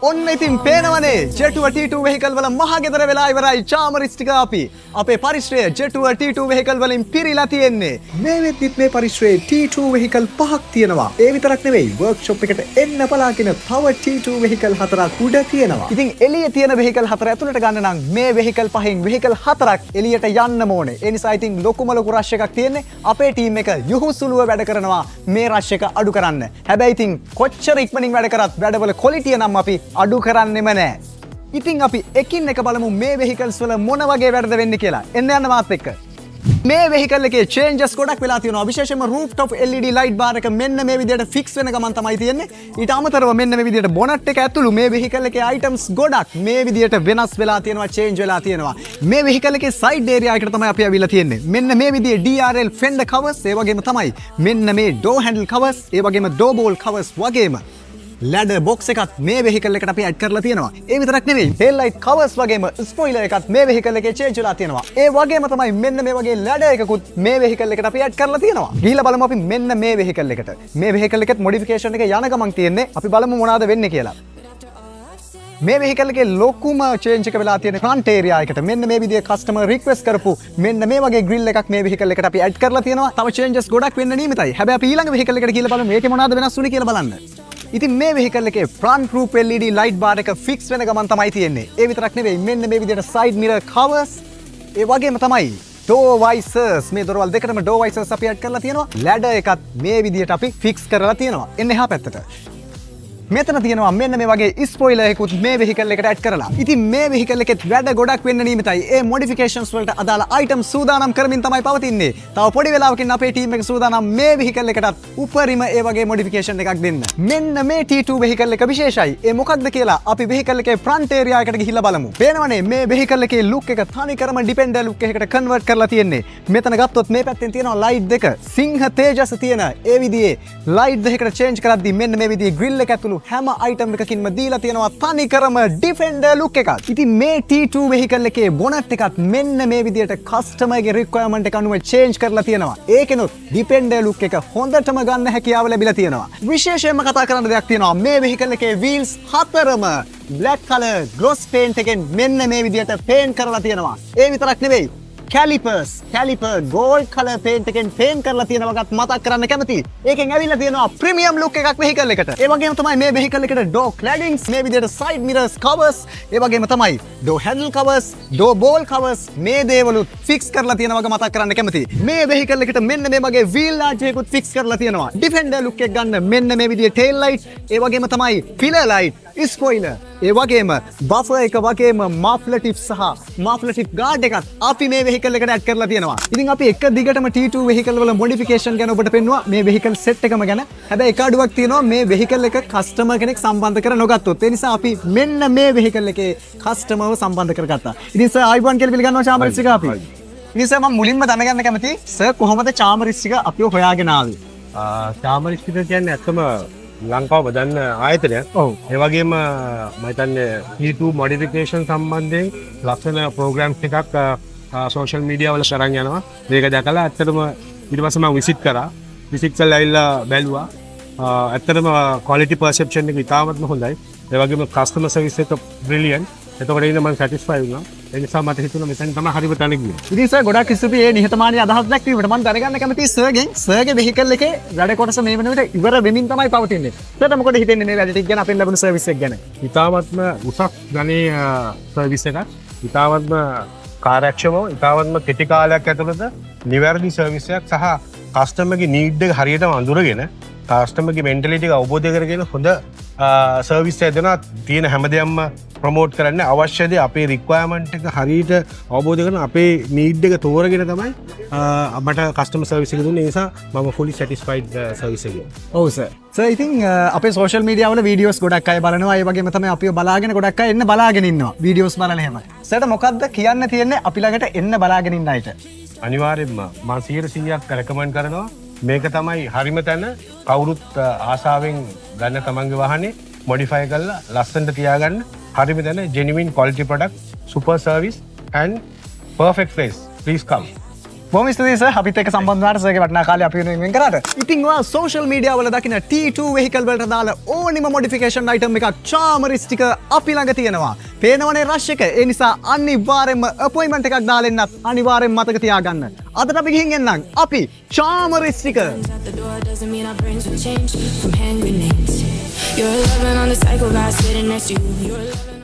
ඔන්න ඉතින් පේනවනේ Jetua T2 vehicle වල මහගෙදර වෙලා ඉවරයි චාමරිස් ටික අපි අපේ පරිශ්‍රය Jetua T2 vehicle වලින් පිරීලා තියෙන්නේ මේ වෙද්දිත් මේ පරිශ්‍රයේ T2 vehicle පහක් තියෙනවා ඒ විතරක් නෙවෙයි workshop එකට එන්න බලාගෙන තව T2 vehicle හතරක් උඩ තියෙනවා ඉතින් එළියේ තියෙන vehicle හතර ඇතුළට ගන්න නම් මේ vehicle පහෙන් vehicle හතරක් එළියට යන්න ඕනේ ඒ නිසා ඉතින් ලොකුම ලොකු rush එකක් තියෙන්නේ අපේ team එක යහුසුලුව වැඩ කරනවා මේ rush එක අඩු කරන්න හැබැයි ඉතින් කොච්චර ඉක්මනින් වැඩ කරත් වැඩවල quality නම් අපි අඩු කරන්නෙම නෑ. ඉතින් අපි එකින් එක බලමු මේ vehicles වල මොන වගේ වැඩද වෙන්නේ කියලා. එන්න යන්න මාත් එක්ක. මේ vehicle එකේ changes ගොඩක් වෙලා තියෙනවා. විශේෂයෙන්ම rooftop LED light bar එක මෙන්න මේ විදිහට fix වෙන ගමන් තමයි තියෙන්නේ. ඊට අමතරව මෙන්න මේ විදිහට bonnet එක ඇතුළු මේ vehicle එකේ items ගොඩක් මේ විදිහට වෙනස් වෙලා තියෙනවා, change වෙලා තියෙනවා. මේ vehicle එකේ side area එකට තමයි අපි අවිලා තියෙන්නේ. මෙන්න මේ විදිහේ DRL fender covers ඒ වගේම තමයි මෙන්න මේ door handle covers ඒ වගේම door bowl covers වගේම ladder box එකත් මේ vehicle එකට අපි add කරලා තියෙනවා. ඒ විතරක් නෙවෙයි tail light covers වගේම spoiler එකත් මේ vehicle එකේ change වෙලා තියෙනවා. ඒ වගේම තමයි මෙන්න මේ වගේ ladder එකකුත් මේ vehicle එකට අපි add කරලා තියෙනවා. ගිහිල්ලා බලමු අපි මෙන්න මේ vehicle එකට. මේ vehicle එකෙත් modification එක යන ගමන් තියෙන්නේ. අපි බලමු මොනවාද වෙන්නේ කියලා. මේ vehicle එකේ ලොකුම change එක වෙලා තියෙන front area එකට මෙන්න මේ විදිහේ customer request කරපු මෙන්න මේ වගේ grill එකක් මේ vehicle එකට අපි add කරලා තියෙනවා. තව changes ගොඩක් වෙන්න නියමිතයි. හැබැයි අපි ඊළඟ vehicle එකට ගිහිල්ලා බලමු මේකේ මොනවාද වෙනස් වුනේ කියලා බලන්න. ඉතින් මේ vehicle එකේ front roof LED light bar එක fix වෙන ගමන් තමයි තියෙන්නේ. ඒ විතරක් නෙවෙයි මෙන්න මේ විදිහට side mirror covers ඒ වගේම තමයි door visors මේ දොරවල් දෙකටම door visors අපි add කරලා තියෙනවා. ladder එකත් මේ විදිහට අපි fix කරලා තියෙනවා. එන්න එහා පැත්තට. මෙතන තියෙනවා මෙන්න මේ වගේ spoiler එකකුත් මේ vehicle එකට add කරලා. ඉතින් මේ vehicle එකෙත් වැඩ ගොඩක් වෙන්න නියමිතයි. ඒ modifications වලට අදාළ item සූදානම් කරමින් තමයි පවතින්නේ. තව පොඩි වෙලාවකින් අපේ team එක සූදානම් මේ vehicle එකටත් උපරිම ඒ වගේ modification එකක් දෙන්න. මෙන්න මේ T2 vehicle එක විශේෂයි. ඒ මොකක්ද කියලා අපි vehicle එකේ front area එකට ගිහිල්ලා බලමු. පේනවනේ මේ vehicle එකේ look එක තනිකරම Defender look එකකට convert කරලා තියෙන්නේ. මෙතන ගත්තොත් මේ පැත්තෙන් තියෙනවා light දෙක. සිංහ තේජස තියෙන ඒ විදිහේ light දෙකකට change කරද්දී මෙන්න මේ විදිහේ grill එක ඇතුළු හැම item එකකින්ම දීලා තියෙනවා තනිකරම Defender look එකක්. ඉතින් මේ T2 vehicle එකේ bonnet එකත් මෙන්න මේ විදිහට customer ගේ requirement එක අනුව change කරලා තියෙනවා. ඒකෙනුත් Defender look එක හොඳටම ගන්න හැකියාව ලැබිලා තියෙනවා. විශේෂයෙන්ම කතා කරන්න දෙයක් තියෙනවා. මේ vehicle එකේ wheels හතරම black color gloss paint එකෙන් මෙන්න මේ විදිහට paint කරලා තියෙනවා. ඒ විතරක් නෙවෙයි caliper gold color paint එකෙන් paint කරලා තියෙනවගත් මතක් කරන්න කැමතියි. ඒකෙන් ඇවිල්ලා තියෙනවා premium look එකක් vehicle එකට. ඒ වගේම තමයි මේ vehicle එකට door claddings, මේ විදිහට side mirrors covers, ඒ වගේම තමයි door handle covers, door bowl covers මේ දේවලුත් fix කරලා තියෙනවග මතක් කරන්න කැමතියි. මේ vehicle එකට මෙන්න මේ වගේ wheel arch එකකුත් fix කරලා තියෙනවා. Defender look එක ගන්න මෙන්න මේ විදිහේ tail light, ඒ වගේම තමයි pillar light, spoiler, ඒ වගේම buffer එක වගේම muffler tip සහ muffler tip guard එකත් අපි මේ vehicle එකට add කරලා තියෙනවා. ඉතින් අපි එක දිගටම T2 vehicle වල modification ගැන ඔබට පෙන්නුවා මේ vehicle set එකම ගැන. හැබැයි එක අඩුවක් තියෙනවා මේ vehicle එක customer කෙනෙක් සම්බන්ධ කර නොගත්තොත්. ඒ නිසා අපි මෙන්න මේ vehicle එකේ customerව සම්බන්ධ කරගත්තා. ඉතින් සර් ආයිබෝන් කියලා පිළිගන්නවා චාමරිස් එක අපි. ඉතින් සර් මම මුලින්ම දැනගන්න කැමතියි සර් කොහොමද චාමරිස් එක අපිව හොයාගෙන ආවේ? චාමරිස් එක කියන්නේ ඇත්තම ලංකාව බදන්න ආයතනයක්. ඒ වගේම මම හිතන්නේ T2 modification සම්බන්ධයෙන් ලස්සන programs එකක් social media වල කරන් යනවා. මේක දැකලා ඇත්තටම ඊට පස්සේ මම visit කරා. visit කරලා ඇවිල්ලා බැලුවා. ඇත්තටම quality perception එක ඉතාමත්ම හොඳයි. ඒ වගේම customer service එක brilliant. එතකොට ඉන්න මම satisfy වුණා. ඒ නිසා මට හිතුණා මෙතන තමයි හරිම තැන ගියේ. ඉතින් සර් ගොඩක් ස්තුතියි මේ නිහතමානී අදහස් දැක්වීමට. මම දැනගන්න කැමතියි සර්ගේ vehicle එකේ වැඩ කොටස මේ වෙන විට ඉවර වෙමින් තමයි පවතින්නේ. සර්ට මොකද හිතෙන්නේ මේ වැඩ ටික ගැන අපෙන් ලැබුණු සර්විස් එක ගැන? ඉතාමත්ම උසස් ගණේ සර්විස් එකක්. ඉතාමත්ම කාර්යක්ෂමව, ඉතාමත්ම කෙටි කාලයක් ඇතුළත නිවැරදි සර්විස් එකක් සහ කස්ටමර්ගේ නීඩ් එක හරියටම අඳුරගෙන කස්ටමර්ගේ මෙන්ටැලිටි එක අවබෝධ කරගෙන හොඳ සර්විස් එකක් දෙනවා. තියෙන හැමදේම ප්‍රමෝට් කරන්න අවශ්‍ය දේ අපේ රික්වයර්මන්ට් එක හරියට අවබෝධ කරගෙන අපේ නීඩ් එක තෝරගෙන තමයි අපට කස්ටමර් සර්විස් එක දුන්නේ. ඒ නිසා මම fully satisfied සර්විස් එකෙන්. ඔව් සර්. සර් ඉතින් අපේ සෝෂල් මීඩියා වල වීඩියෝස් ගොඩක් අය බලනවා. ඒ වගේම තමයි අපිව බලාගෙන ගොඩක් අය එන්න බලාගෙන ඉන්නවා. වීඩියෝස් බලලා එහෙම. සර්ට මොකද්ද කියන්න තියෙන්නේ අපි ළඟට එන්න බලාගෙන ඉන්න අයට? අනිවාර්යෙන්ම මම 100%ක් රෙකමන්ඩ් කරනවා. මේක තමයි හරිම තැන. කවුරුත් ආසාවෙන් ගන්න තමන්ගේ වාහනේ modify කරලා ලස්සනට තියාගන්න. හරිම තැන genuine quality product, super service and perfect place. Please come. බොහොම ස්තුතියි සර් අපිත් එක්ක සම්බන්ධ වුණාට සර්ගේ වටිනා කාලේ අපි වෙනුවෙන් කරාට. ඉතින් ඔයා සෝෂල් මීඩියා වල දකින T2 වෙහිකල් වලට දාලා ඕනිම මොඩිෆිකේෂන් අයිටම් එකක් චාමරි ස්ටිකර් අපි ළඟ තියෙනවා. පේනවනේ රෂ් එක. ඒ නිසා අනිවාර්යෙන්ම අපොයින්ට්මන්ට් එකක් දාලා එන්නත් අනිවාර්යෙන්ම මතක තියාගන්න. අදට අපි ගිහින් එන්නම්. අපි චාමරි sticker. At the door doesn't mean our brains will change from hand grenades. You're loving on the psycho guy sitting next to you. You're loving